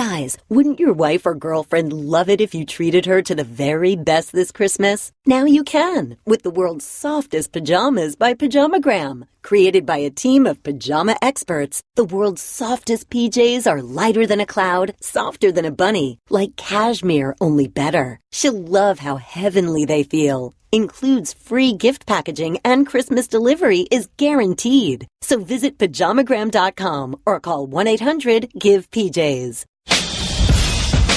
Guys, wouldn't your wife or girlfriend love it if you treated her to the very best this Christmas? Now you can, with the world's softest pajamas by Pajamagram. Created by a team of pajama experts, the world's softest PJs are lighter than a cloud, softer than a bunny, like cashmere, only better. She'll love how heavenly they feel. Includes free gift packaging and Christmas delivery is guaranteed. So visit pajamagram.com or call 1-800-GIVE-PJs.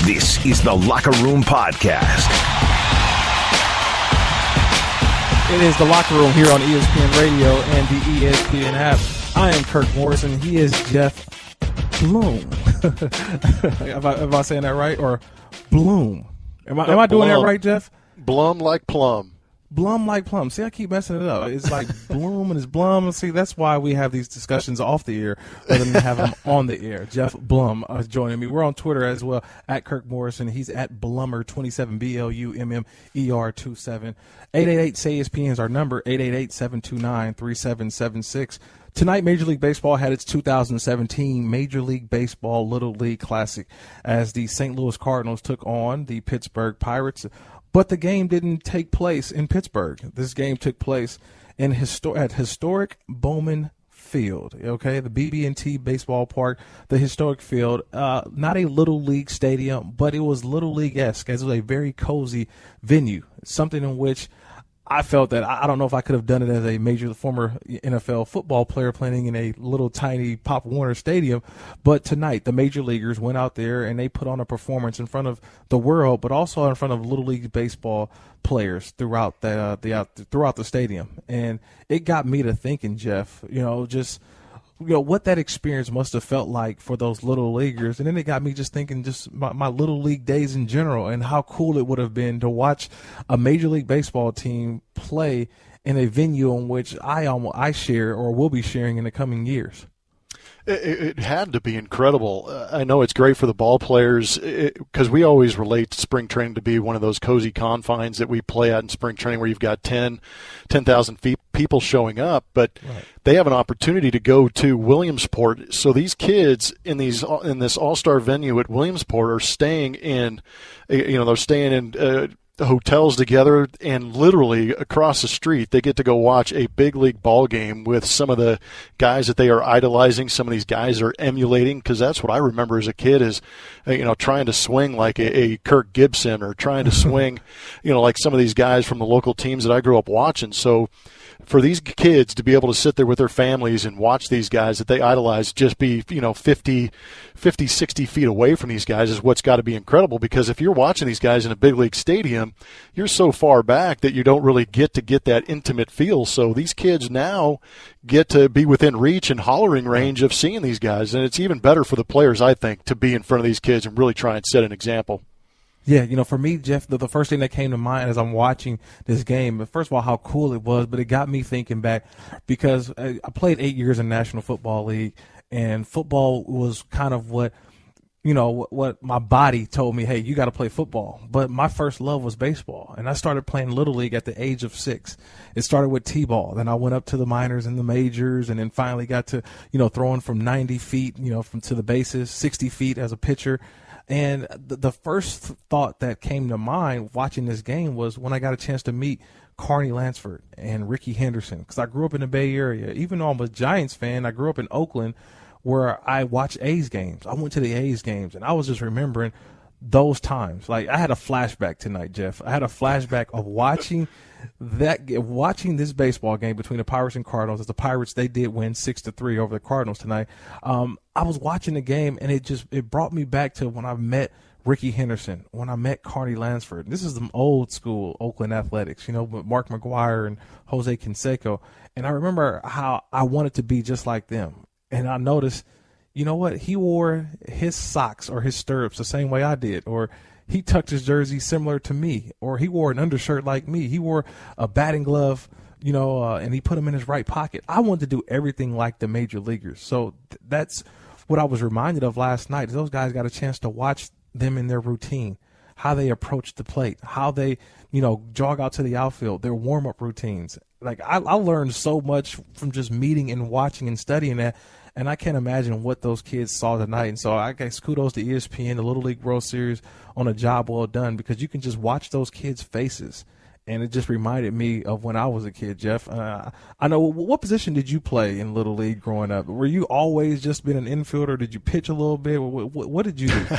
This is the Locker Room Podcast. It is the Locker Room here on ESPN Radio and the ESPN app. I am Kirk Morrison. He is Geoff Blum. Am I saying that right? Or Bloom? Am I doing that right, Jeff? Blum like plum. Blum like plum. See, I keep messing it up. It's like Bloom and it's Blum. See, that's why we have these discussions off the air rather than have them on the air. Geoff Blum joining me. We're on Twitter as well, at Kirk Morrison. He's at Blummer27, BLUMMER27. 888-SAY-ESPN is our number, 888-729-3776. Tonight, Major League Baseball had its 2017 Major League Baseball Little League Classic as the St. Louis Cardinals took on the Pittsburgh Pirates. But the game didn't take place in Pittsburgh. This game took place at historic Bowman Field, okay, the BB&T Baseball Park, the historic field. Not a Little League stadium, but it was Little League-esque, as it was a very cozy venue, something in which I felt that I don't know if I could have done it as a former NFL football player playing in a little tiny Pop Warner stadium. But tonight, the major leaguers went out there and they put on a performance in front of the world, but also in front of Little League Baseball players throughout the stadium. And it got me to thinking, Jeff, what that experience must have felt like for those little leaguers. And then it got me just thinking just my little league days in general and how cool it would have been to watch a Major League Baseball team play in a venue in which I share or will be sharing in the coming years. It had to be incredible. I know it's great for the ball players because we always relate spring training to be one of those cozy confines that we play at in spring training where you've got 10,000 people showing up, but right. They have an opportunity to go to Williamsport. So these kids in this all-star venue at Williamsport are staying in, hotels together, and literally across the street they get to go watch a big league ball game with some of the guys that they are idolizing, some of these guys are emulating, because that's what I remember as a kid is trying to swing like a Kirk Gibson or trying to swing like some of these guys from the local teams that I grew up watching. So for these kids to be able to sit there with their families and watch these guys that they idolize just be 50, 60 feet away from these guys is what's got to be incredible, because if you're watching these guys in a big league stadium, you're so far back that you don't really get that intimate feel. So these kids now get to be within reach and hollering range of seeing these guys, and it's even better for the players, I think, to be in front of these kids and really try and set an example. Yeah, for me, Jeff, the first thing that came to mind as I'm watching this game, first of all, how cool it was, but it got me thinking back because I played 8 years in National Football League, and football was kind of what my body told me, hey, you got to play football. But my first love was baseball, and I started playing Little League at the age of 6. It started with T-ball. Then I went up to the minors and the majors, and then finally got to, throwing from 90 feet, to the bases, 60 feet as a pitcher. And the first thought that came to mind watching this game was when I got a chance to meet Carney Lansford and Ricky Henderson, because I grew up in the Bay Area. Even though I'm a Giants fan, I grew up in Oakland where I watched A's games. I went to the A's games, and I was just remembering those times. Like, I had a flashback tonight, Jeff. I had a flashback of watching this baseball game between the Pirates and Cardinals. As the Pirates, they did win 6-3 over the Cardinals tonight. I was watching the game, and it brought me back to when I met Ricky Henderson, when I met Carney Lansford. This is the old school Oakland Athletics, with Mark McGuire and Jose Canseco. And I remember how I wanted to be just like them. And I noticed, he wore his socks or his stirrups the same way I did, or he tucked his jersey similar to me, or he wore an undershirt like me. He wore a batting glove, and he put them in his right pocket. I wanted to do everything like the major leaguers. So that's what I was reminded of last night. Those guys got a chance to watch them in their routine, how they approach the plate, how they, jog out to the outfield, their warm-up routines. Like, I learned so much from just meeting and watching and studying that. And I can't imagine what those kids saw tonight. And so I guess kudos to ESPN, the Little League World Series, on a job well done, because you can just watch those kids' faces. And it just reminded me of when I was a kid, Geoff. I know, what position did you play in Little League growing up? Were you always just been an infielder? Did you pitch a little bit? What did you do?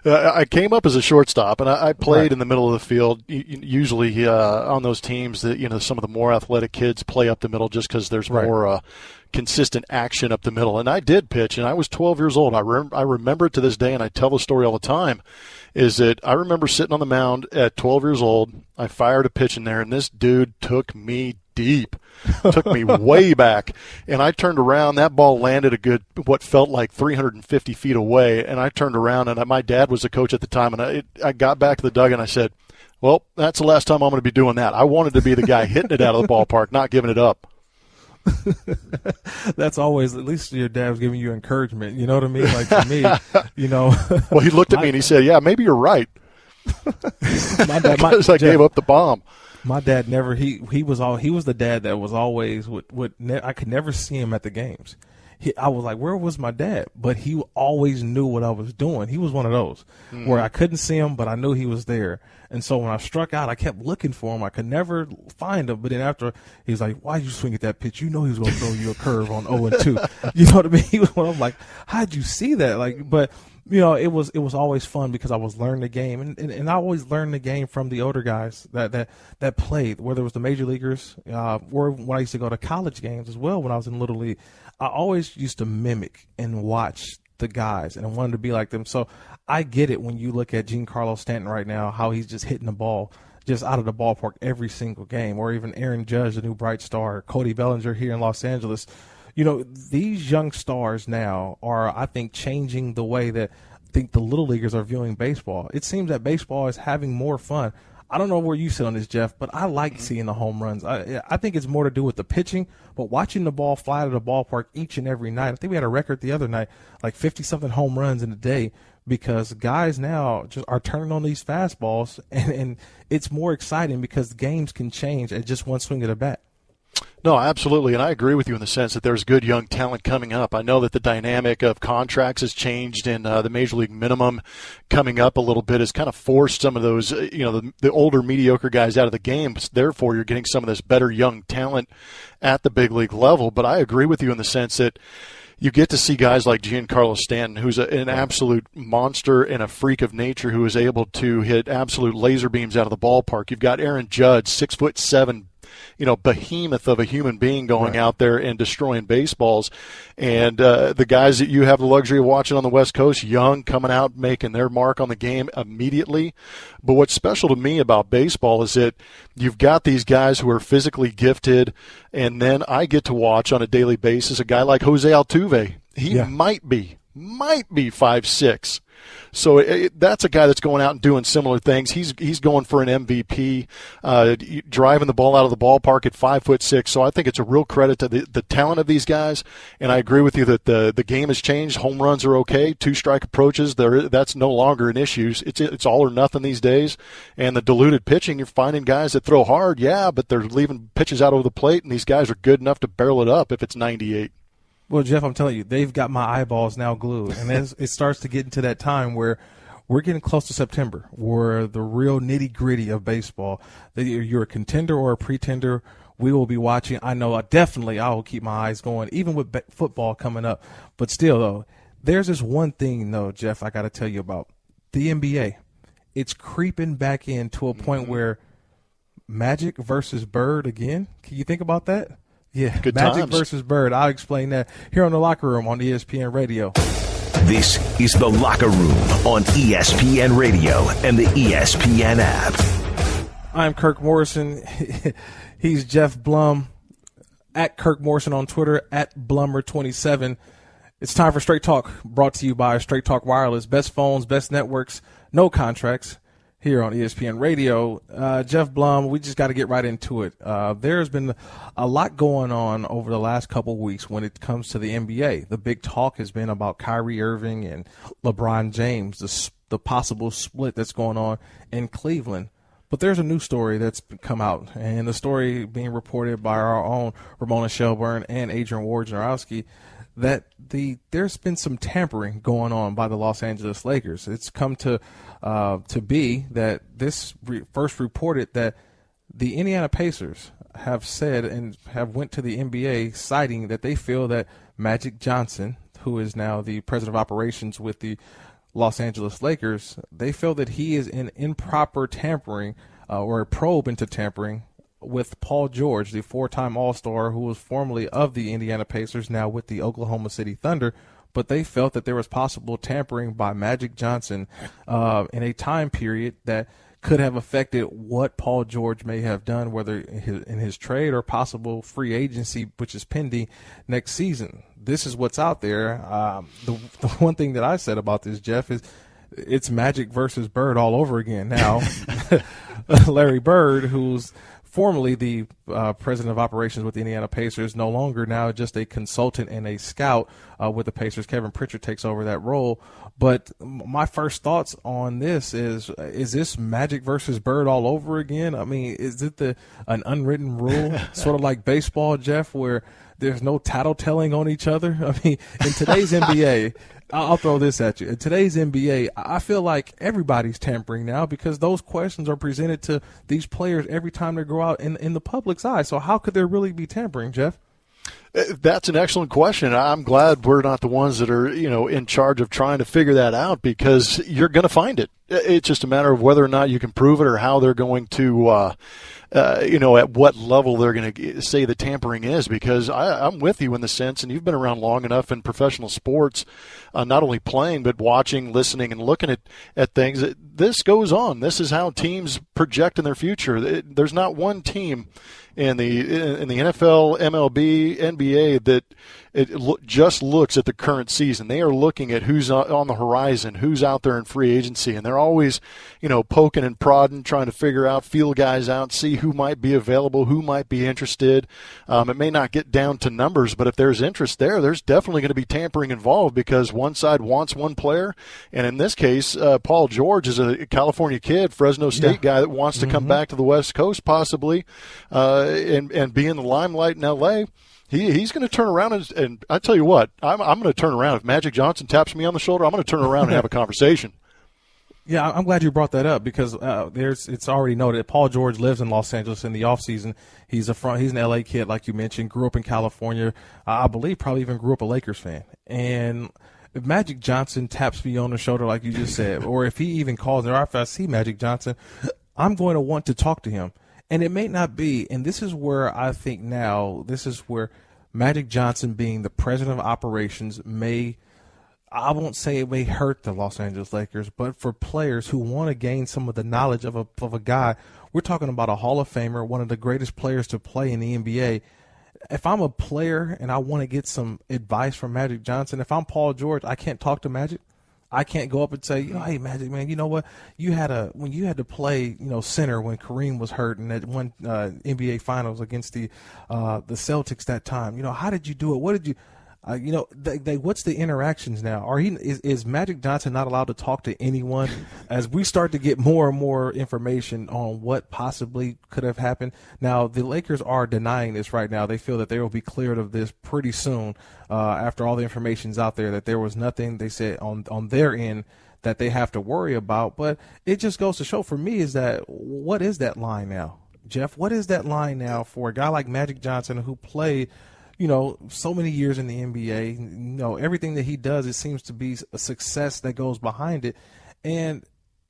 I came up as a shortstop, and I played in the middle of the field. Usually on those teams, that some of the more athletic kids play up the middle just because there's more consistent action up the middle. And I did pitch, and I was 12 years old. I remember it to this day, and I tell the story all the time, is that I remember sitting on the mound at 12 years old. I fired a pitch in there, and this dude took me deep, took me way back. And I turned around. That ball landed a good, what felt like 350 feet away. And I turned around, and my dad was the coach at the time, and I got back to the dugout, and I said, well, that's the last time I'm going to be doing that. I wanted to be the guy hitting it out of the ballpark, not giving it up. That's always, at least your dad was giving you encouragement. You know what I mean? Like, for me, Well, he looked at me and he said, yeah, maybe you're right. Because I gave up the bomb. My dad never, he was the dad that was always, I could never see him at the games. I was like, where was my dad? But he always knew what I was doing. He was one of those where I couldn't see him, but I knew he was there. And so when I struck out, I kept looking for him. I could never find him. But then after, he was like, why'd you swing at that pitch? You know he was going to throw you a curve on 0-2. You know what I mean? He was one of them, like, how'd you see that? Like, but, it was always fun because I was learning the game. And I always learned the game from the older guys that played, whether it was the major leaguers or when I used to go to college games as well when I was in Little League. I always used to mimic and watch the guys, and I wanted to be like them. So I get it when you look at Giancarlo Stanton right now, how he's just hitting the ball just out of the ballpark every single game, or even Aaron Judge, the new bright star, Cody Bellinger here in Los Angeles. These young stars now are, I think, changing the way that I think the little leaguers are viewing baseball. It seems that baseball is having more fun. I don't know where you sit on this, Geoff, but I like seeing the home runs. I think it's more to do with the pitching, but watching the ball fly to the ballpark each and every night. I think we had a record the other night, like 50-something home runs in a day, because guys now just are turning on these fastballs, and it's more exciting because the games can change at just one swing of the bat. No, absolutely, and I agree with you in the sense that there's good young talent coming up. I know that the dynamic of contracts has changed, and the Major League minimum coming up a little bit has kind of forced some of those, the older mediocre guys out of the game. Therefore, you're getting some of this better young talent at the big league level. But I agree with you in the sense that you get to see guys like Giancarlo Stanton, who's an absolute monster and a freak of nature who is able to hit absolute laser beams out of the ballpark. You've got Aaron Judge, 6'7", behemoth of a human being going out there and destroying baseballs. And the guys that you have the luxury of watching on the West Coast, young, coming out, making their mark on the game immediately. But what's special to me about baseball is that you've got these guys who are physically gifted, and then I get to watch on a daily basis a guy like Jose Altuve. He might be 5'6". So that's a guy that's going out and doing similar things. He's going for an MVP, driving the ball out of the ballpark at 5'6". So I think it's a real credit to the talent of these guys. And I agree with you that the game has changed. Home runs are okay. 2-strike approaches, that's no longer an issue. It's all or nothing these days. And the diluted pitching, you're finding guys that throw hard, but they're leaving pitches out over the plate, and these guys are good enough to barrel it up if it's 98. Well, Geoff, I'm telling you, they've got my eyeballs now glued. And as it starts to get into that time where we're getting close to September, where the real nitty-gritty of baseball, that you're a contender or a pretender, we will be watching. I know definitely I will keep my eyes going, even with football coming up. But still, though, there's this one thing, though, Geoff, I got to tell you about. The NBA. It's creeping back in to a point where Magic versus Bird again. Can you think about that? Yeah, good Magic times. versus Bird. I'll explain that here on The Locker Room on ESPN Radio. This is The Locker Room on ESPN Radio and the ESPN app. I'm Kirk Morrison. He's Geoff Blum, at Kirk Morrison on Twitter, at Blummer27. It's time for Straight Talk, brought to you by Straight Talk Wireless. Best phones, best networks, no contracts. Here on ESPN Radio. Geoff Blum, we just got to get right into it. There's been a lot going on over the last couple of weeks when it comes to the NBA. The big talk has been about Kyrie Irving and LeBron James, the possible split that's going on in Cleveland. But there's a new story that's come out, and the story being reported by our own Ramona Shelburne and Adrian Wojnarowski, that there's been some tampering going on by the Los Angeles Lakers. It's come to be that this first reported that the Indiana Pacers have said and have went to the NBA citing that they feel that Magic Johnson, who is now the president of operations with the Los Angeles Lakers, they feel that he is in improper tampering or a probe into tampering with Paul George, the four-time All-Star who was formerly of the Indiana Pacers, now with the Oklahoma City Thunder. But they felt that there was possible tampering by Magic Johnson in a time period that could have affected what Paul George may have done, whether in his trade or possible free agency, which is pending next season. This is what's out there. The one thing that I said about this, Geoff, is it's Magic versus Bird all over again. Now, Larry Bird, who's formerly the president of operations with the Indiana Pacers, no longer now just a consultant and a scout with the Pacers. Kevin Pritchard takes over that role. But my first thoughts on this is this Magic versus Bird all over again? I mean, is it an unwritten rule, sort of like baseball, Geoff, where there's no tattletelling on each other? I mean, in today's NBA, I'll throw this at you. In today's NBA, I feel like everybody's tampering now because those questions are presented to these players every time they go out in the public's eye. So how could there really be tampering, Geoff? That's an excellent question. I'm glad we're not the ones that are, in charge of trying to figure that out, because you're going to find it. It's just a matter of whether or not you can prove it or how they're going to, at what level they're going to say the tampering is, because I'm with you in the sense, and you've been around long enough in professional sports, not only playing but watching, listening, and looking at things. This goes on. This is how teams project in their future. There's not one team in the NFL, MLB, NBA that just looks at the current season. They are looking at who's on the horizon, who's out there in free agency, and they're always, poking and prodding, trying to figure out, feel guys out, see who might be available, who might be interested. It may not get down to numbers, but if there's interest there's definitely going to be tampering involved, because one side wants one player, and in this case, Paul George is a California kid, Fresno State guy that wants to come back to the West Coast possibly, and be in the limelight in L.A. He's going to turn around, and I tell you what, I'm going to turn around. If Magic Johnson taps me on the shoulder, I'm going to turn around and have a conversation. Yeah, I'm glad you brought that up, because it's already noted Paul George lives in Los Angeles in the offseason. He's an LA kid, like you mentioned, grew up in California. I believe probably even grew up a Lakers fan. And if Magic Johnson taps me on the shoulder, like you just said, or if he even calls me, or if I see Magic Johnson, I'm going to want to talk to him. And it may not be, and this is where I think now, this is where Magic Johnson being the president of operations I won't say it may hurt the Los Angeles Lakers, but for players who want to gain some of the knowledge of a guy, we're talking about a Hall of Famer, one of the greatest players to play in the NBA. If I'm a player and I want to get some advice from Magic Johnson, if I'm Paul George, I can't talk to Magic. I can't go up and say, hey, Magic, man, you know what? When you had to play, center when Kareem was hurt in that one NBA Finals against the Celtics that time. How did you do it? What did you? What's the interactions now? Is Magic Johnson not allowed to talk to anyone as we start to get more and more information on what possibly could have happened? Now, the Lakers are denying this right now. They feel that they will be cleared of this pretty soon after all the information's out there, that there was nothing, they said, on their end that they have to worry about. But it just goes to show for me is that what is that line now, Geoff? What is that line now for a guy like Magic Johnson who played so many years in the NBA, everything that he does, it seems to be a success that goes behind it. And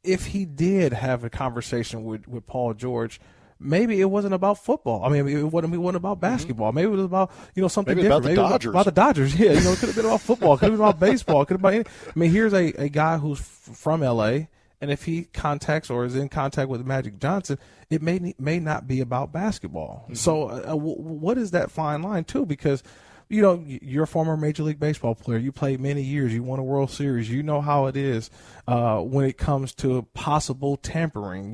if he did have a conversation with Paul George, maybe it wasn't about football. I mean, it wasn't about basketball. Maybe it was about, something maybe different. Maybe about the Dodgers. Yeah, it could have been about football. It could have been about baseball. It could have been here's a guy who's from L.A., and if he contacts or is in contact with Magic Johnson, it may not be about basketball. Mm-hmm. So what is that fine line, too? Because, you're a former Major League Baseball player. You played many years. You won a World Series. You know how it is when it comes to possible tampering.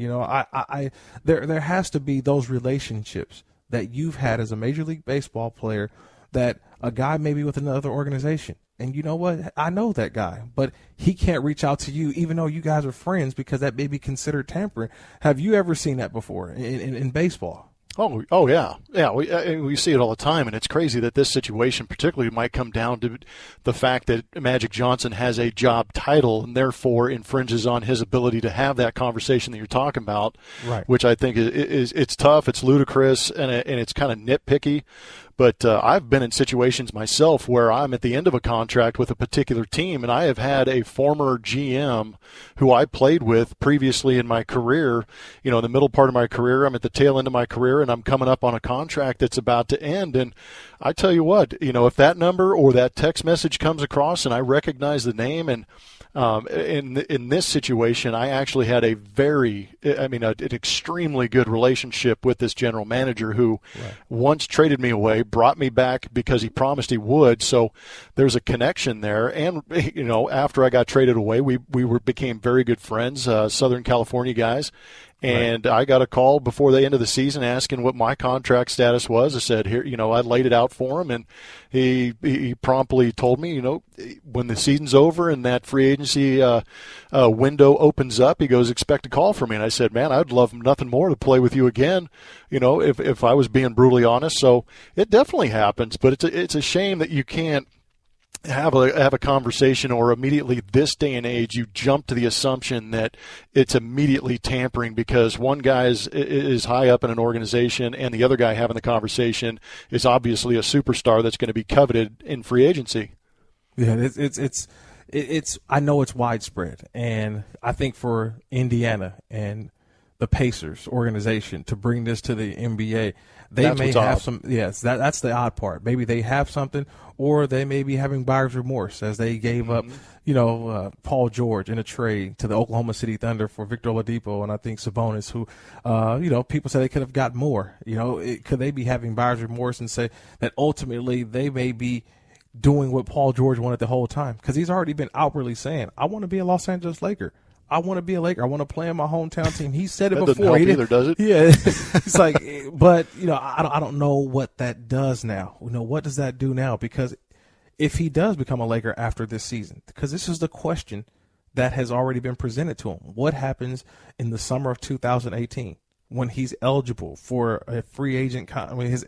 There has to be those relationships that you've had as a Major League Baseball player that a guy may be with another organization. And you know what? I know that guy, but he can't reach out to you even though you guys are friends because that may be considered tampering. Have you ever seen that before in baseball? Oh yeah. We see it all the time, and it's crazy that this situation particularly might come down to the fact that Magic Johnson has a job title and therefore infringes on his ability to have that conversation that you're talking about, right? Which I think is it's tough, it's ludicrous, and it's kind of nitpicky. But I've been in situations myself where I'm at the end of a contract with a particular team, and I have had a former GM who I played with previously in my career, in the middle part of my career. I'm at the tail end of my career, and I'm coming up on a contract that's about to end. And I tell you what, if that number or that text message comes across and I recognize the name, and in this situation, I actually had an extremely good relationship with this general manager who once traded me away, brought me back because he promised he would. So there's a connection there. And, after I got traded away, we became very good friends, Southern California guys. And I got a call before the end of the season asking what my contract status was. I said, here, I laid it out for him, and he promptly told me, when the season's over and that free agency window opens up, he goes, expect a call from me. And I said, man, I'd love nothing more to play with you again, if I was being brutally honest. So it definitely happens, but it's a shame that you can't have a conversation, or immediately this day and age you jump to the assumption that it's immediately tampering because one guy is high up in an organization and the other guy having the conversation is obviously a superstar that's going to be coveted in free agency. Yeah, it's I know it's widespread, and I think for Indiana and the Pacers organization to bring this to the NBA, they may have some. Yes, that's the odd part. Maybe they have something, or they may be having buyer's remorse as they gave up, Paul George in a trade to the Oklahoma City Thunder for Victor Oladipo and I think Sabonis, who, people say they could have got more. Could they be having buyer's remorse and say that ultimately they may be doing what Paul George wanted the whole time? Because he's already been outwardly saying, I want to be a Los Angeles Laker. I want to be a Laker. I want to play in my hometown team. He said it that before. Doesn't help either, does it? Yeah. It's like, but, I don't know what that does now. What does that do now? Because if he does become a Laker after this season, because this is the question that has already been presented to him. What happens in the summer of 2018 when he's eligible for a free agent?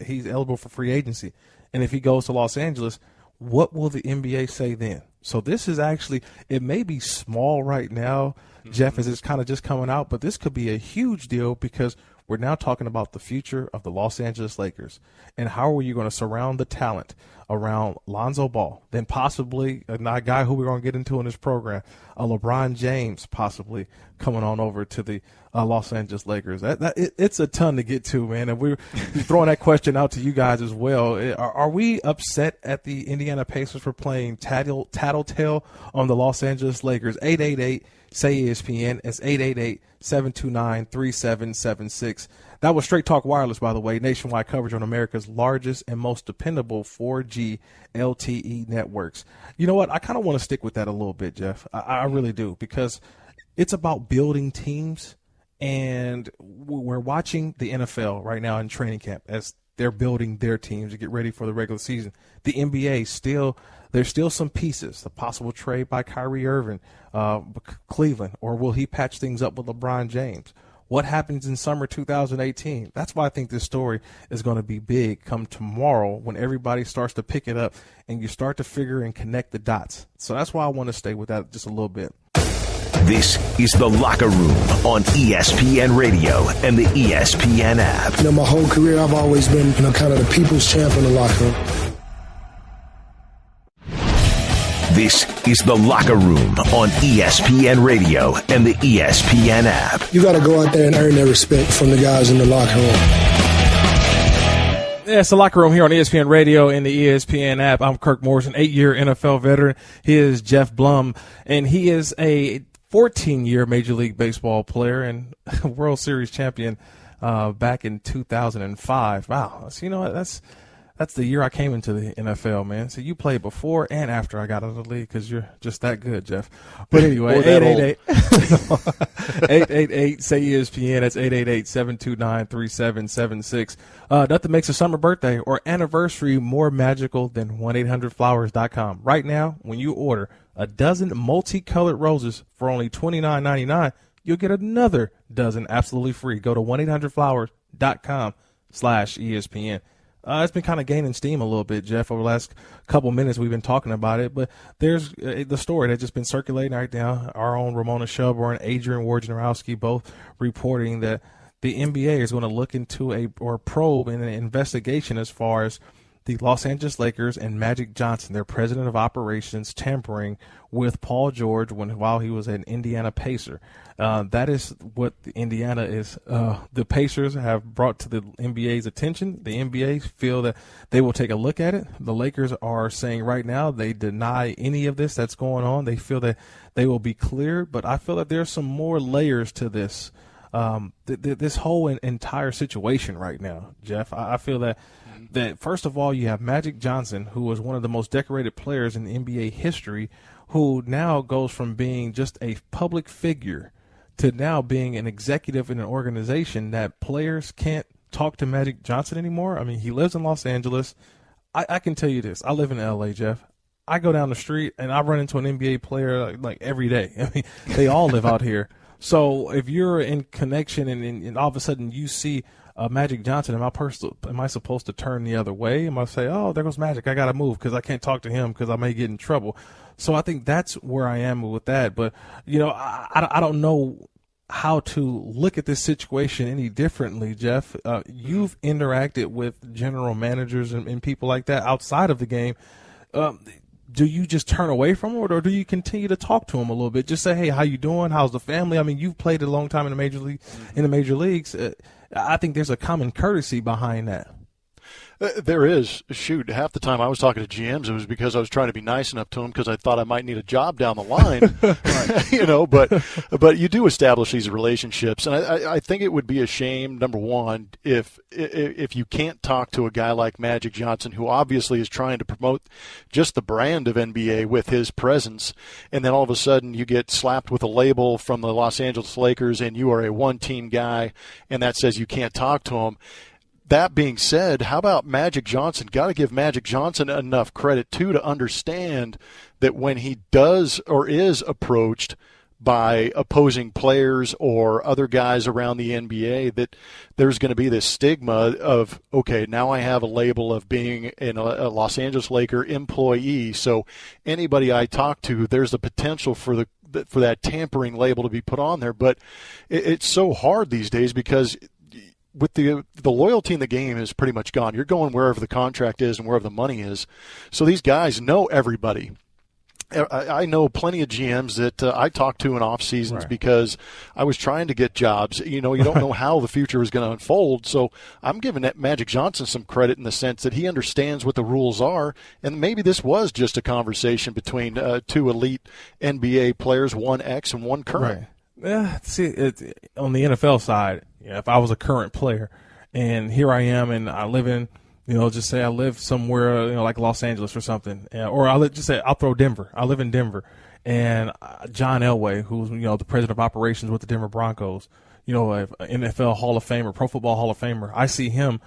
He's eligible for free agency. And if he goes to Los Angeles, what will the NBA say then? So this is actually, it may be small right now, Geoff, as it's kind of just coming out, but this could be a huge deal because we're now talking about the future of the Los Angeles Lakers. And how are you going to surround the talent around Lonzo Ball, then possibly a guy who we're going to get into in this program, a LeBron James possibly coming on over to the Los Angeles Lakers. It's a ton to get to, man. And we're throwing that question out to you guys as well. Are we upset at the Indiana Pacers for playing tattletale on the Los Angeles Lakers? 888-SAY-ESPN. It's 888-729-3776. That was Straight Talk Wireless, by the way, nationwide coverage on America's largest and most dependable 4G LTE networks. You know what? I kind of want to stick with that a little bit, Geoff. I really do, because it's about building teams, and we're watching the NFL right now in training camp as they're building their teams to get ready for the regular season. The NBA there's still some pieces, a possible trade by Kyrie Irving, Cleveland, or will he patch things up with LeBron James? What happens in summer 2018? That's why I think this story is going to be big come tomorrow when everybody starts to pick it up and you start to figure and connect the dots. So that's why I want to stay with that just a little bit. This is The Locker Room on ESPN Radio and the ESPN app. My whole career I've always been, kind of the people's champ in the locker room. This is The Locker Room on ESPN Radio and the ESPN app. You got to go out there and earn their respect from the guys in the locker room. Yeah, it's The Locker Room here on ESPN Radio and the ESPN app. I'm Kirk Morrison, 8-year NFL veteran. He is Geoff Blum, and he is a 14-year Major League Baseball player and World Series champion back in 2005. Wow, so that's the year I came into the NFL, man. So you played before and after I got out of the league because you're just that good, Geoff. But anyway, 888-SAY-ESPN. That's 888-729-3776. Nothing makes a summer birthday or anniversary more magical than 1-800-Flowers.com. Right now, when you order a dozen multicolored roses for only $29.99, you'll get another dozen absolutely free. Go to 1-800-Flowers.com. ESPN. It's been kind of gaining steam a little bit, Geoff, over the last couple minutes we've been talking about it. But there's the story that's just been circulating right now. Our own Ramona Shelburne, Adrian Wojnarowski, both reporting that the NBA is going to look into probe in an investigation as far as the Los Angeles Lakers and Magic Johnson, their president of operations, tampering with Paul George while he was an Indiana Pacer. That is what Indiana is. The Pacers have brought to the NBA's attention. The NBA feel that they will take a look at it. The Lakers are saying right now they deny any of this that's going on. They feel that they will be cleared, but I feel that there's some more layers to this. This whole entire situation right now, Geoff. I feel that first of all, you have Magic Johnson, who was one of the most decorated players in NBA history, who now goes from being just a public figure to now being an executive in an organization that players can't talk to Magic Johnson anymore. I mean, he lives in Los Angeles. I can tell you this. I live in L.A., Geoff. I go down the street and I run into an NBA player like every day. I mean, they all live out here. So if you're in connection and all of a sudden you see Magic Johnson, am I supposed to turn the other way? Am I say, oh, there goes Magic, I got to move because I can't talk to him because I may get in trouble? So I think that's where I am with that. But, I don't know how to look at this situation any differently, Geoff. You've interacted with general managers and people like that outside of the game. Do you just turn away from them, or do you continue to talk to them a little bit? Just say, hey, how you doing? How's the family? I mean, you've played a long time in the major leagues. I think there's a common courtesy behind that. There is. Shoot, half the time I was talking to GMs, it was because I was trying to be nice enough to them because I thought I might need a job down the line. But you do establish these relationships, and I think it would be a shame, number one, if you can't talk to a guy like Magic Johnson, who obviously is trying to promote just the brand of NBA with his presence, and then all of a sudden you get slapped with a label from the Los Angeles Lakers and you are a one-team guy, and that says you can't talk to him. That being said, how about Magic Johnson? Got to give Magic Johnson enough credit, too, to understand that when he does or is approached by opposing players or other guys around the NBA, that there's going to be this stigma of, okay, now I have a label of being a Los Angeles Laker employee, so anybody I talk to, there's the potential for that tampering label to be put on there. But it's so hard these days because with the loyalty in the game is pretty much gone. You're going wherever the contract is and wherever the money is. So these guys know everybody. I know plenty of GMs that I talk to in off seasons because I was trying to get jobs. You don't know how the future is going to unfold. So I'm giving that Magic Johnson some credit in the sense that he understands what the rules are. And maybe this was just a conversation between two elite NBA players, one ex and one current. Right. Yeah, see, on the NFL side, if I was a current player and here I am and I live in, just say I live somewhere, like Los Angeles or something, or I'll throw Denver. I live in Denver, and John Elway, who's, the president of operations with the Denver Broncos, NFL Hall of Famer, Pro Football Hall of Famer, I see him,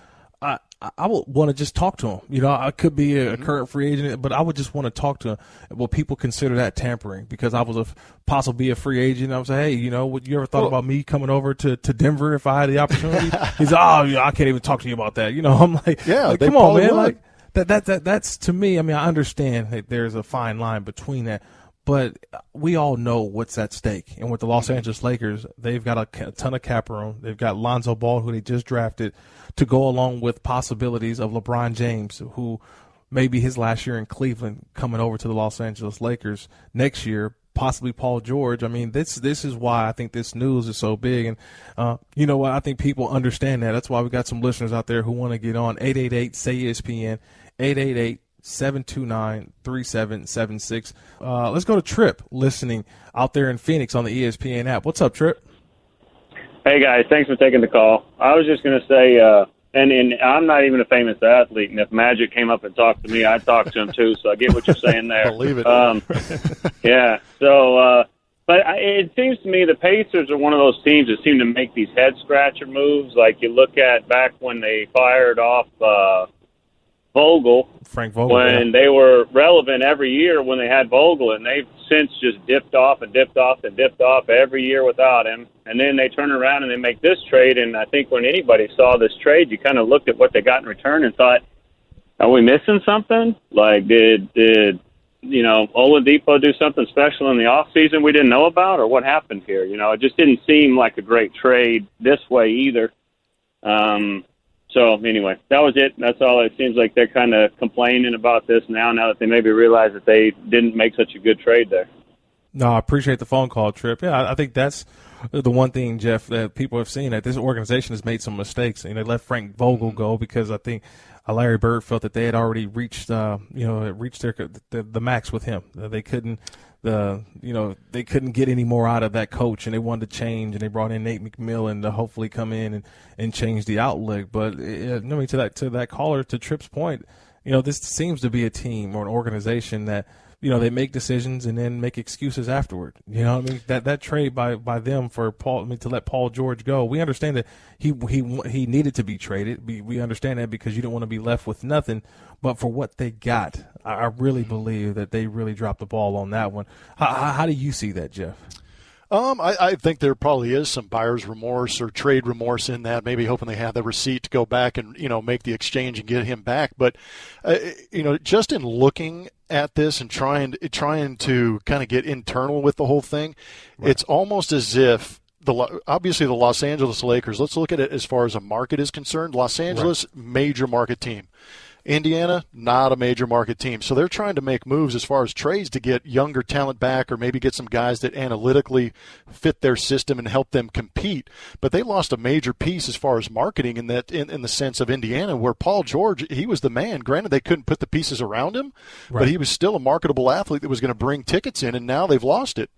I would want to just talk to him. I could be a current free agent, but I would just want to talk to him. Well, people consider that tampering because I was possibly a free agent. I would say, hey, would you ever thought about me coming over to Denver if I had the opportunity? He's I can't even talk to you about that. I'm like, come on, man. Would. Like that's to me. I mean, I understand that there's a fine line between that, but we all know what's at stake. And with the Los Angeles Lakers, they've got a ton of cap room. They've got Lonzo Ball, who they just drafted, to go along with possibilities of LeBron James, who maybe his last year in Cleveland, coming over to the Los Angeles Lakers next year, possibly Paul George. I mean, this is why I think this news is so big. And you know what? I think people understand that. That's why we got some listeners out there who want to get on. 888-SAY-ESPN, 888-729-3776. Let's go to Trip, listening out there in Phoenix on the ESPN app. What's up, Trip? Hey, guys. Thanks for taking the call. I was just going to say, and I'm not even a famous athlete, and if Magic came up and talked to me, I'd talk to him too, so I get what you're saying there. Believe it. Yeah. So, but it seems to me the Pacers are one of those teams that seem to make these head-scratcher moves. Like you look at back when they fired off Frank Vogel, when they were relevant every year when they had Vogel, and they've since just dipped off every year without him. And then they turn around and they make this trade, and I think when anybody saw this trade, you kind of looked at what they got in return and thought, are we missing something? Like, did Oladipo do something special in the off season we didn't know about, or what happened here? It just didn't seem like a great trade this way either. So anyway, that was it. That's all. It seems like they're kind of complaining about this now that they maybe realize that they didn't make such a good trade there. No, I appreciate the phone call, Trip. Yeah, I think that's the one thing, Geoff, that people have seen, that this organization has made some mistakes. They let Frank Vogel go because I think Larry Bird felt that they had already reached the max with him. They couldn't get any more out of that coach, and they wanted to change, and they brought in Nate McMillan to hopefully come in and change the outlook. But to that caller, to Tripp's point, this seems to be a team or an organization that they make decisions and then make excuses afterward. That trade by them for Paul, to let Paul George go, we understand that he needed to be traded. We understand that because you don't want to be left with nothing. But for what they got, I really believe that they really dropped the ball on that one. How do you see that, Geoff? I think there probably is some buyer's remorse or trade remorse in that, maybe hoping they have the receipt to go back and, make the exchange and get him back. But, just in looking at this and trying to kind of get internal with the whole thing, right, it's almost as if obviously the Los Angeles Lakers, let's look at it as far as a market is concerned. Los Angeles, right, major market team. Indiana, not a major market team. So they're trying to make moves as far as trades to get younger talent back or maybe get some guys that analytically fit their system and help them compete. But they lost a major piece as far as marketing in the sense of Indiana, where Paul George, he was the man. Granted, they couldn't put the pieces around him, right, but he was still a marketable athlete that was going to bring tickets in, and now they've lost it.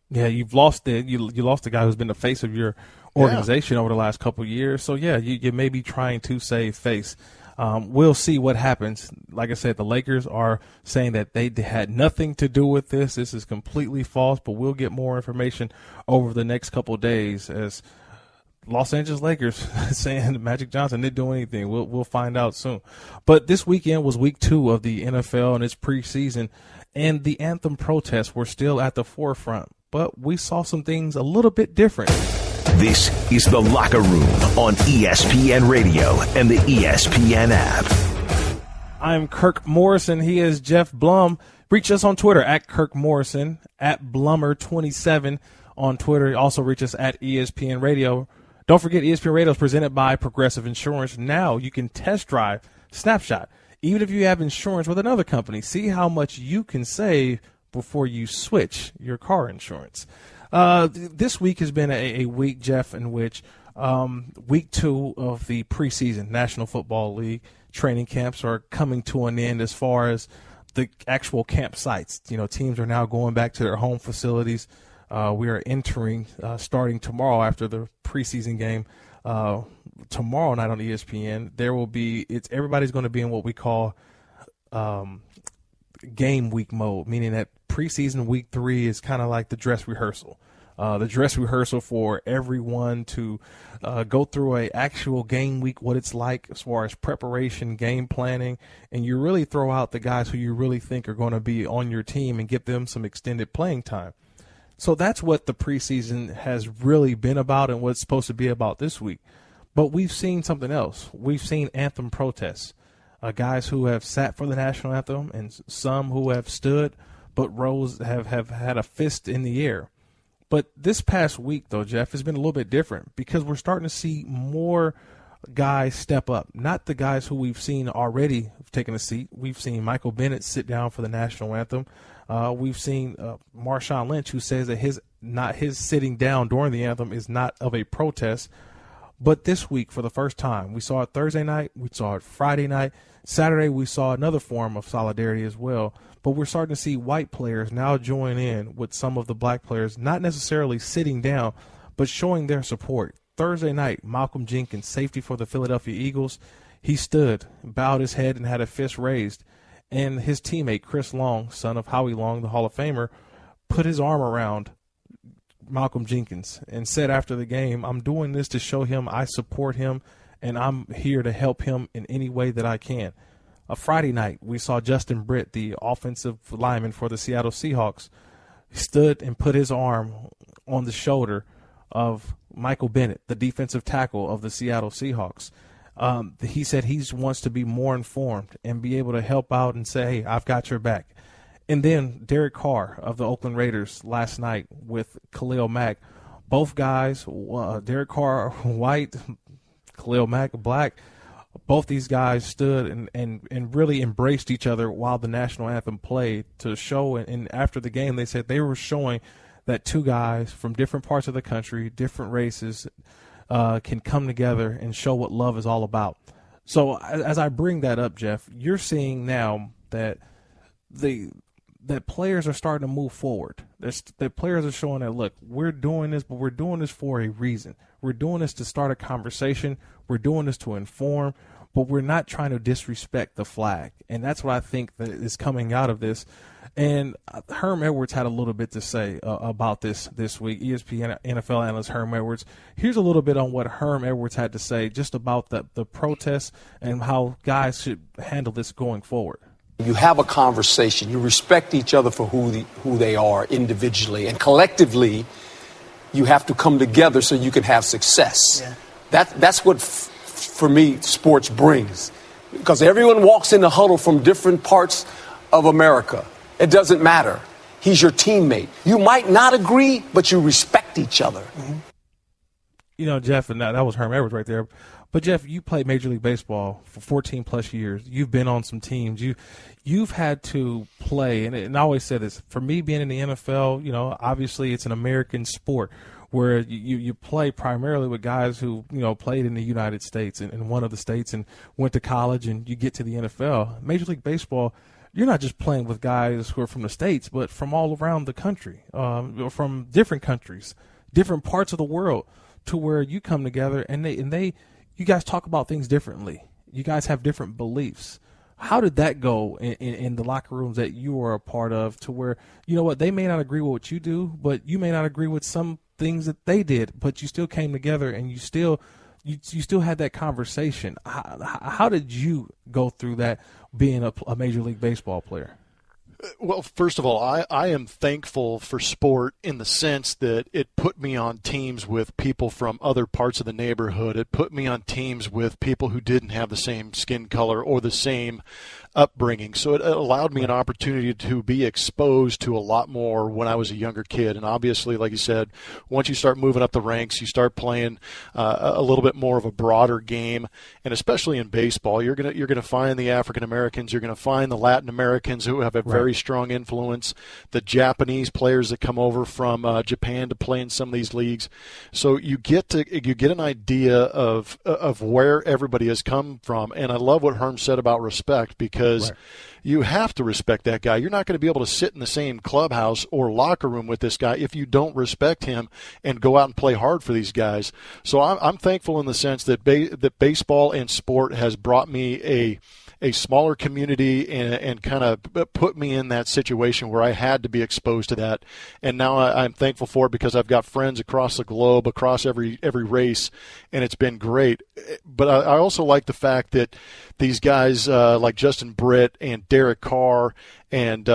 Yeah, you've lost it. You lost the guy who's been the face of your organization over the last couple of years. So, yeah, you may be trying to save face. We'll see what happens. Like I said, the Lakers are saying that they had nothing to do with this. This is completely false, but we'll get more information over the next couple of days as Los Angeles Lakers saying Magic Johnson didn't do anything. We'll find out soon. But this weekend was week 2 of the NFL and its preseason, and the anthem protests were still at the forefront. But we saw some things a little bit different. This is The Locker Room on ESPN Radio and the ESPN app. I'm Kirk Morrison. He is Geoff Blum. Reach us on Twitter at Kirk Morrison, at Blummer27 on Twitter. Also reach us at ESPN Radio. Don't forget, ESPN Radio is presented by Progressive Insurance. Now you can test drive Snapshot, even if you have insurance with another company. See how much you can save before you switch your car insurance. This week has been a week, Geoff, in which week 2 of the preseason National Football League training camps are coming to an end as far as the actual campsites. Teams are now going back to their home facilities. We are entering, starting tomorrow after the preseason game, tomorrow night on ESPN. Everybody's going to be in what we call game week mode, meaning that preseason week 3 is kind of like the dress rehearsal. The dress rehearsal for everyone to go through a actual game week, what it's like as far as preparation, game planning, and you really throw out the guys who you really think are going to be on your team and give them some extended playing time. So that's what the preseason has really been about and what it's supposed to be about this week. But we've seen something else. We've seen anthem protests, guys who have sat for the national anthem and some who have stood but rose have had a fist in the air. But this past week, though, Geoff, has been a little bit different because we're starting to see more guys step up. Not the guys who we've seen already taking a seat. We've seen Michael Bennett sit down for the national anthem. We've seen Marshawn Lynch, who says that his sitting down during the anthem is not of a protest. But this week, for the first time, we saw it Thursday night, we saw it Friday night, Saturday we saw another form of solidarity as well. But we're starting to see white players now join in with some of the black players, not necessarily sitting down, but showing their support. Thursday night, Malcolm Jenkins, safety for the Philadelphia Eagles, he stood, bowed his head, and had a fist raised. And his teammate, Chris Long, son of Howie Long, the Hall of Famer, put his arm around Malcolm Jenkins and said after the game, I'm doing this to show him I support him and I'm here to help him in any way that I can. Friday night, we saw Justin Britt, the offensive lineman for the Seattle Seahawks, stood and put his arm on the shoulder of Michael Bennett, the defensive tackle of the Seattle Seahawks. He said he wants to be more informed and be able to help out and say, hey, I've got your back. And then Derek Carr of the Oakland Raiders last night with Khalil Mack. Both guys, Derek Carr white, Khalil Mack black, both these guys stood and really embraced each other while the national anthem played to show. And after the game, they said they were showing that two guys from different parts of the country, different races, can come together and show what love is all about. So as I bring that up, Geoff, you're seeing now that that players are starting to move forward. That players are showing that, look, we're doing this, but we're doing this for a reason. We're doing this to start a conversation. We're doing this to inform, but we're not trying to disrespect the flag. And that's what I think that is coming out of this. And Herm Edwards had a little bit to say about this week. ESPN NFL analyst Herm Edwards. Here's a little bit on what Herm Edwards had to say just about the protests and how guys should handle this going forward. You have a conversation. You respect each other for who they are individually. And collectively, you have to come together so you can have success. Yeah. That's what, for me, sports brings. Because everyone walks in the huddle from different parts of America. It doesn't matter. He's your teammate. You might not agree, but you respect each other. Mm-hmm. You know, Geoff, and that was Herm Edwards right there. But, Geoff, you played Major League Baseball for 14-plus years. You've been on some teams. You've had to play, and I always say this, for me being in the NFL, you know, obviously it's an American sport where you play primarily with guys who, you know, played in the United States and in one of the states and went to college, and you get to the NFL. Major League Baseball, you're not just playing with guys who are from the States, but from all around the country, from different countries, different parts of the world, to where you come together and you guys talk about things differently. You guys have different beliefs. How did that go in the locker rooms that you were a part of, to where, you know what, they may not agree with what you do, but you may not agree with some things that they did, but you still came together and you still had that conversation. How did you go through that being a Major League Baseball player? Well, first of all, I am thankful for sport in the sense that it put me on teams with people from other parts of the neighborhood. It put me on teams with people who didn't have the same skin color or the same upbringing. So it allowed me an opportunity to be exposed to a lot more when I was a younger kid. And obviously, like you said, once you start moving up the ranks, you start playing a little bit more of a broader game. And especially in baseball, you're gonna find the African Americans, you're gonna find the Latin Americans who have a very strong influence, the Japanese players that come over from Japan to play in some of these leagues. So you get an idea of where everybody has come from. And I love what Herm said about respect, because you have to respect that guy. You're not going to be able to sit in the same clubhouse or locker room with this guy if you don't respect him and go out and play hard for these guys. So I'm thankful in the sense that that baseball and sport has brought me a smaller community and kind of put me in that situation where I had to be exposed to that. And now I'm thankful for it because I've got friends across the globe, across every race, and it's been great. But I also like the fact that these guys like Justin Britt and Derek Carr and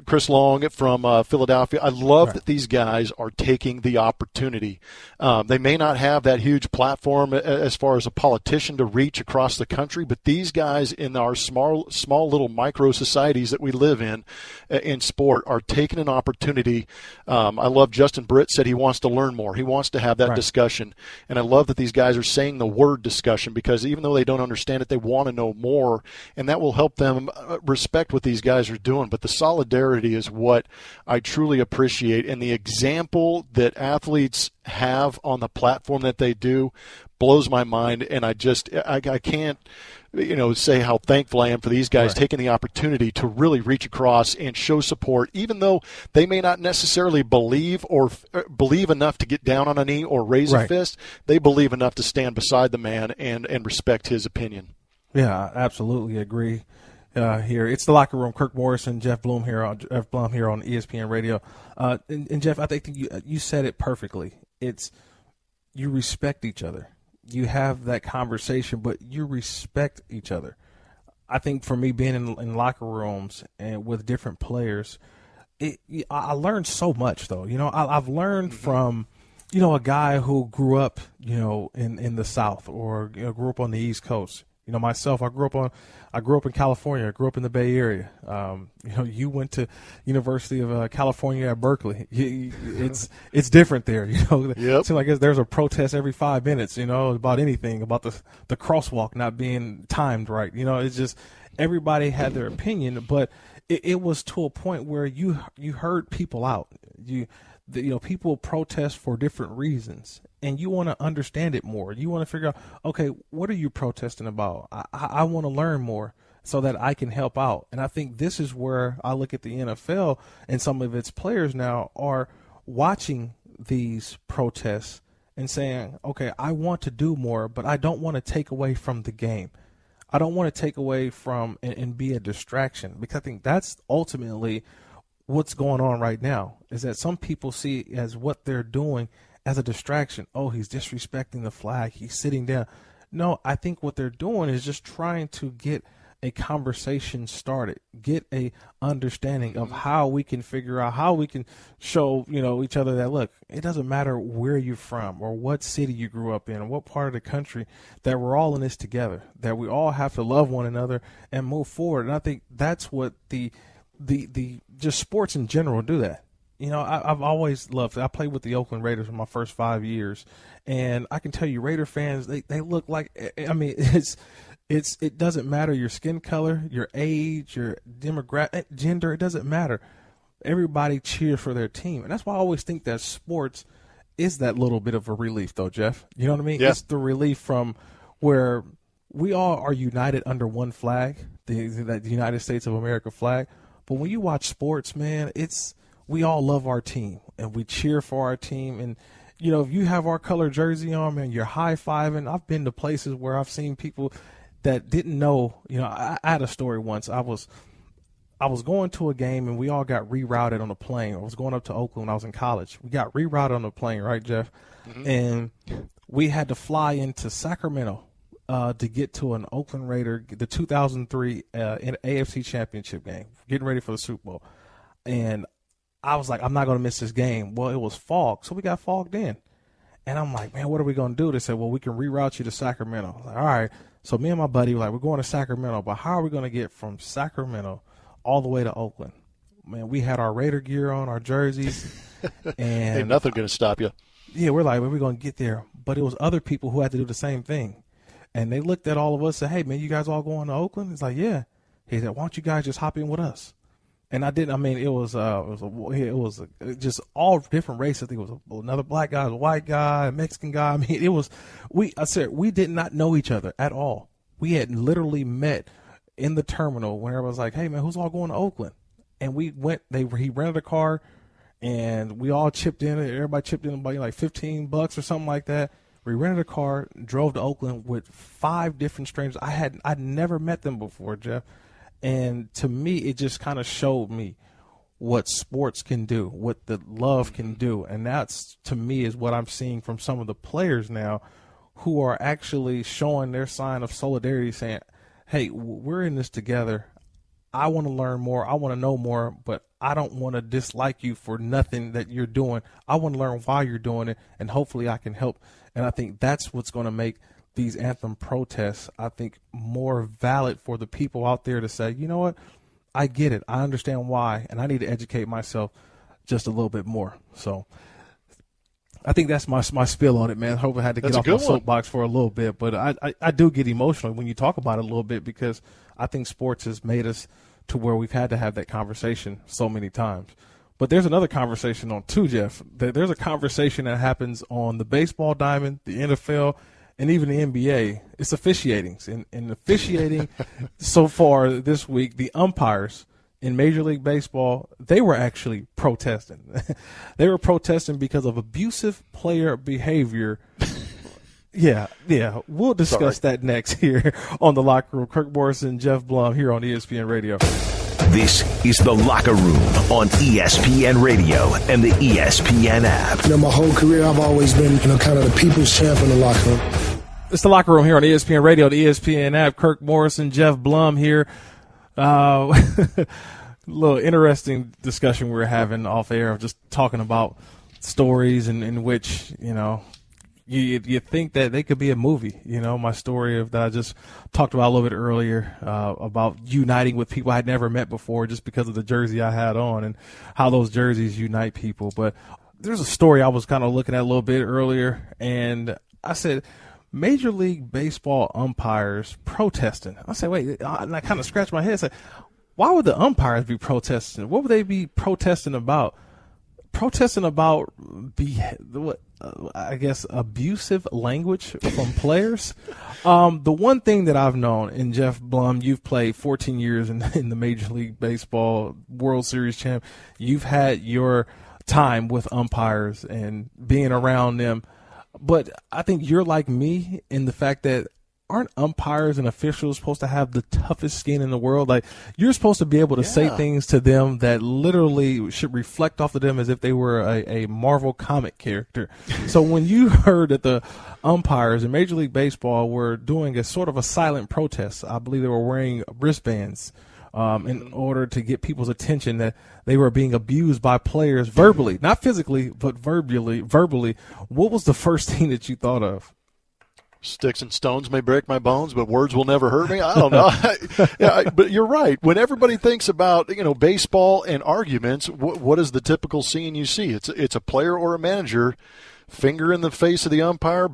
Chris Long from Philadelphia. I love that these guys are taking the opportunity. They may not have that huge platform as far as a politician to reach across the country, but these guys in our small little micro societies that we live in sport are taking an opportunity. I love Justin Britt said he wants to learn more. He wants to have that discussion. And I love that these guys are saying the word discussion, because even though they don't understand it, they want to know more, and that will help them respect what these guys are doing. But the solidarity is what I truly appreciate, and the example that athletes have on the platform that they do blows my mind. And I can't say how thankful I am for these guys taking the opportunity to really reach across and show support, even though they may not necessarily believe enough to get down on a knee or raise a fist. They believe enough to stand beside the man and respect his opinion. Yeah, I absolutely agree. Here, it's the Locker Room. Kirk Morrison, Geoff Blum here on ESPN Radio. And Geoff, I think you said it perfectly. It's you respect each other. You have that conversation, but you respect each other. I think for me being in locker rooms and with different players, I learned so much though. I've learned from, a guy who grew up, in the South or grew up on the East Coast. Myself, I grew up in California. I grew up in the Bay Area. You went to University of California at Berkeley. It's different there. Yep. It seems like there's a protest every 5 minutes. About anything, about the crosswalk not being timed right. It's just everybody had their opinion, but it was to a point where you heard people out. People protest for different reasons, and you want to understand it more. You want to figure out, okay, what are you protesting about? I want to learn more so that I can help out. And I think this is where I look at the NFL and some of its players now are watching these protests and saying, okay, I want to do more, but I don't want to take away from the game. I don't want to take away from and be a distraction, because I think that's ultimately what's going on right now, is that some people see as what they're doing as a distraction. Oh, he's disrespecting the flag. He's sitting down. No, I think what they're doing is just trying to get a conversation started, get a understanding of how we can figure out how we can show, each other that, look, it doesn't matter where you're from or what city you grew up in or what part of the country, that we're all in this together, that we all have to love one another and move forward. And I think that's what the just sports in general do that. I've always loved it. I played with the Oakland Raiders for my first 5 years, and I can tell you, Raider fans, they look like, it doesn't matter your skin color, your age, your demographic, gender, it doesn't matter. Everybody cheers for their team, and that's why I always think that sports is that little bit of a relief, though, Jeff. You know what I mean? Yeah. It's the relief from where we all are united under one flag, the United States of America flag. But when you watch sports, man, we all love our team and we cheer for our team. And, if you have our color jersey on, man, you're high-fiving. I've been to places where I've seen people that didn't know. I had a story once. I was going to a game and we all got rerouted on a plane. I was going up to Oakland when I was in college. We got rerouted on a plane, right, Jeff? Mm-hmm. And we had to fly into Sacramento to get to an Oakland Raider, the 2003 AFC Championship game, getting ready for the Super Bowl. And I was like, I'm not going to miss this game. Well, it was fog, so we got fogged in. And I'm like, man, what are we going to do? They said, well, we can reroute you to Sacramento. I was like, all right. So me and my buddy were like, we're going to Sacramento, but how are we going to get from Sacramento all the way to Oakland? Man, we had our Raider gear on, our jerseys. And ain't nothing going to stop you. Yeah, we're like, where are we going to get there? But it was other people who had to do the same thing. And they looked at all of us and said, hey, man, you guys all going to Oakland? It's like, yeah. He said, why don't you guys just hop in with us? And I didn't. I mean, it was just all different races. I think it was another black guy, a white guy, a Mexican guy. I mean, we did not know each other at all. We had literally met in the terminal when everybody was like, hey, man, who's all going to Oakland? And we went, he rented a car and we all chipped in. Everybody chipped in about like $15 or something like that. We rented a car, drove to Oakland with 5 different strangers. I'd never met them before, Jeff. And to me, it just kind of showed me what sports can do, what the love can do. And that's, to me, is what I'm seeing from some of the players now who are actually showing their sign of solidarity, saying, hey, we're in this together. I want to learn more. I want to know more, but I don't want to dislike you for nothing that you're doing. I want to learn why you're doing it, and hopefully I can help. And I think that's what's going to make these anthem protests, I think, more valid for the people out there to say, you know what, I get it. I understand why, and I need to educate myself just a little bit more. So I think that's my spill on it, man. I hope I had to get off my soapbox for a little bit, but I do get emotional when you talk about it a little bit, because I think sports has made us to where we've had to have that conversation so many times. But there's another conversation on too, Jeff. There's a conversation that happens on the baseball diamond, the NFL, and even the NBA. It's officiating. And officiating so far this week, the umpires in Major League Baseball, they were actually protesting. They were protesting because of abusive player behavior. Yeah. We'll discuss that next here on The Locker Room. Kirk Morrison and Geoff Blum here on ESPN Radio. This is The Locker Room on ESPN Radio and the ESPN app. My whole career I've always been, kind of the people's champ in the locker room. It's the Locker Room here on ESPN Radio, the ESPN app. Kirk Morrison, Geoff Blum here. Little interesting discussion we were having off air of just talking about stories in which, you think that they could be a movie. My story that I just talked about a little bit earlier about uniting with people I'd never met before just because of the jersey I had on and how those jerseys unite people. But there's a story I was kind of looking at a little bit earlier, and I said, Major League Baseball umpires protesting. I said, wait, and I kind of scratched my head and said, why would the umpires be protesting? What would they be protesting about? Protesting about, abusive language from players. The one thing that I've known, and Geoff Blum, you've played 14 years in the Major League Baseball World Series champ. You've had your time with umpires and being around them. But I think you're like me in the fact that aren't umpires and officials supposed to have the toughest skin in the world? Like, you're supposed to be able to say things to them that literally should reflect off of them as if they were a Marvel comic character. So when you heard that the umpires in Major League Baseball were doing a sort of a silent protest, I believe they were wearing wristbands in order to get people's attention that they were being abused by players verbally, not physically, but verbally. What was the first thing that you thought of? Sticks and stones may break my bones, but words will never hurt me. I don't know. But you're right. When everybody thinks about, baseball and arguments, what is the typical scene you see? It's a player or a manager finger in the face of the umpire,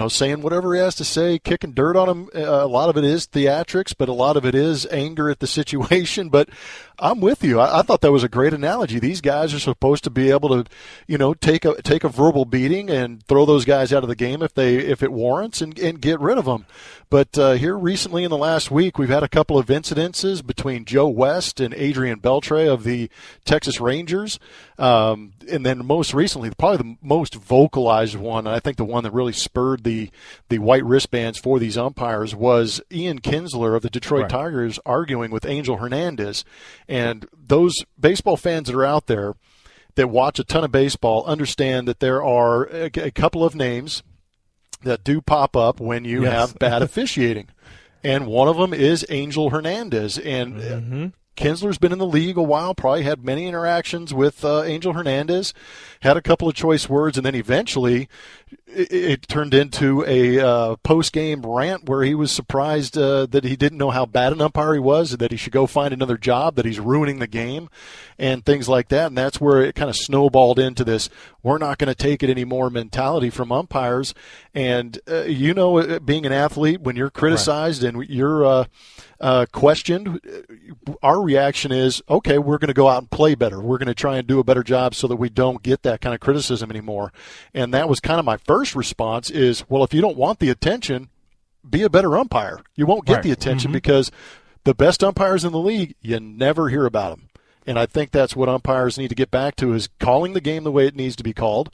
saying whatever he has to say, kicking dirt on him. A lot of it is theatrics, but a lot of it is anger at the situation. But I'm with you. I thought that was a great analogy. These guys are supposed to be able to, take a verbal beating and throw those guys out of the game if it warrants and get rid of them. But here recently in the last week, we've had a couple of incidences between Joe West and Adrian Beltre of the Texas Rangers. And then most recently, probably the most vocalized one, and I think the one that really spurred the white wristbands for these umpires, was Ian Kinsler of the Detroit Tigers arguing with Angel Hernandez. And those baseball fans that are out there that watch a ton of baseball understand that there are a couple of names that do pop up when you have bad officiating. And one of them is Angel Hernandez. And Kinsler's been in the league a while, probably had many interactions with Angel Hernandez, had a couple of choice words, and then eventually it turned into a post-game rant where he was surprised that he didn't know how bad an umpire he was, that he should go find another job, that he's ruining the game, and things like that. And that's where it kind of snowballed into this we're not going to take it anymore mentality from umpires. And, being an athlete, when you're criticized and you're questioned, our reaction is, okay, we're going to go out and play better. We're going to try and do a better job so that we don't get that kind of criticism anymore. And that was kind of my first response is, well, if you don't want the attention, be a better umpire. You won't get the attention because the best umpires in the league, you never hear about them. And I think that's what umpires need to get back to, is calling the game the way it needs to be called.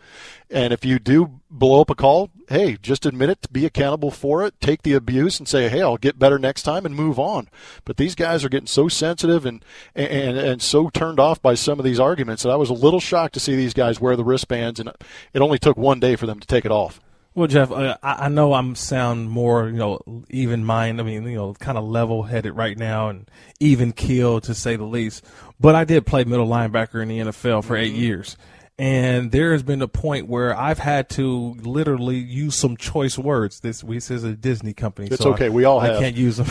And if you do blow up a call, hey, just admit it, be accountable for it, take the abuse and say, hey, I'll get better next time, and move on. But these guys are getting so sensitive and so turned off by some of these arguments that I was a little shocked to see these guys wear the wristbands, and it only took one day for them to take it off. Well, Geoff, I know I'm sound more, even mind. I mean, kind of level-headed right now and even keel, to say the least. But I did play middle linebacker in the NFL for 8 years. And there has been a point where I've had to literally use some choice words. This is a Disney company. It's so okay. We all have. I can't use them.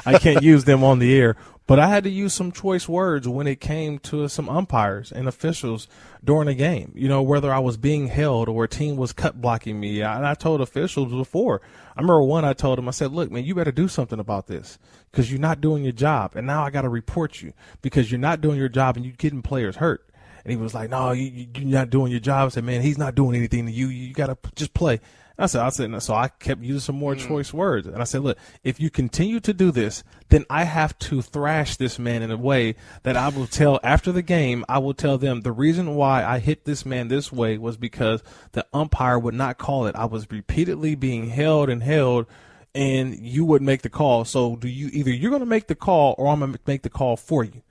I can't use them on the air. But I had to use some choice words when it came to some umpires and officials during a game. Whether I was being held or a team was cut blocking me. And I told officials before. I remember one I told him, I said, look, man, you better do something about this because you're not doing your job. And now I got to report you because you're not doing your job and you're getting players hurt. And he was like, no, you're not doing your job. I said, man, he's not doing anything to you. You got to just play. I said, so I kept using some more choice words. And I said, look, if you continue to do this, then I have to thrash this man in a way that I will tell after the game. I will tell them the reason why I hit this man this way was because the umpire would not call it. I was repeatedly being held, and you would make the call. So either you're going to make the call or I'm going to make the call for you.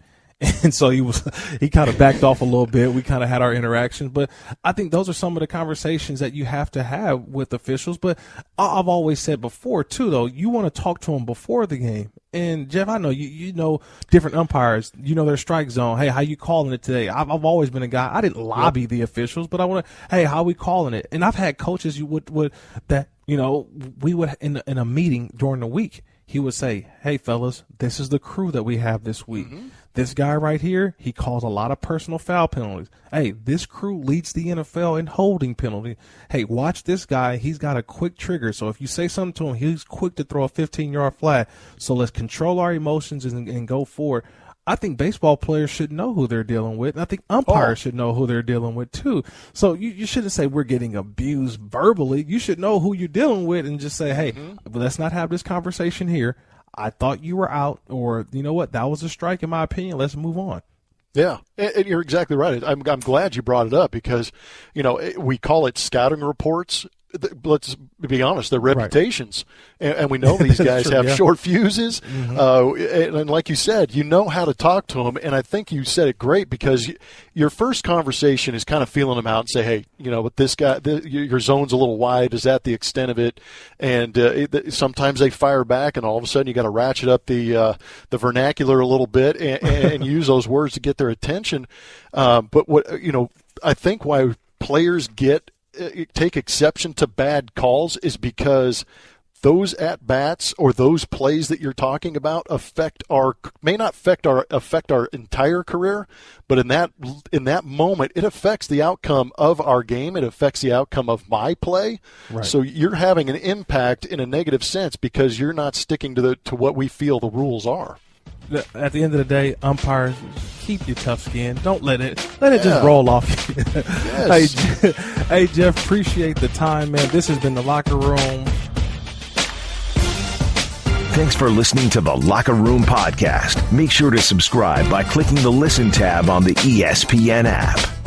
And so he kind of backed off a little bit. We kind of had our interactions, but I think those are some of the conversations that you have to have with officials. But I've always said before too, though, you want to talk to them before the game. And Geoff, I know you know different umpires, you know their strike zone. Hey, how you calling it today? I've always been a guy. I didn't lobby the officials, but I want to. Hey, how we calling it? And I've had coaches would that we would in a meeting during the week. He would say, hey, fellas, this is the crew that we have this week. Mm-hmm. This guy right here, he calls a lot of personal foul penalties. Hey, this crew leads the NFL in holding penalty. Hey, watch this guy. He's got a quick trigger. So if you say something to him, he's quick to throw a 15-yard flag. So let's control our emotions and go forward. I think baseball players should know who they're dealing with. And I think umpires should know who they're dealing with, too. So you shouldn't say we're getting abused verbally. You should know who you're dealing with and just say, hey, let's not have this conversation here. I thought you were out, or you know what, that was a strike in my opinion. Let's move on. Yeah, and you're exactly right. I'm glad you brought it up because, we call it scouting reports. Let's be honest, their reputations. Right. And we know these guys true, have short fuses. Mm-hmm. And like you said, you know how to talk to them. And I think you said it great because your first conversation is kind of feeling them out and say, hey, with this guy, your zone's a little wide. Is that the extent of it? And sometimes they fire back, and all of a sudden you got to ratchet up the vernacular a little bit and use those words to get their attention. But what I think why players take exception to bad calls is because those at-bats or those plays that you're talking about may not affect our entire career, but in that moment it affects the outcome of our game. It affects the outcome of my play. Right. So you're having an impact in a negative sense because you're not sticking to what we feel the rules are. At the end of the day, umpires, keep your tough skin. Don't let it just roll off. Yes. Hey, Geoff, appreciate the time, man. This has been The Locker Room. Thanks for listening to The Locker Room Podcast. Make sure to subscribe by clicking the Listen tab on the ESPN app.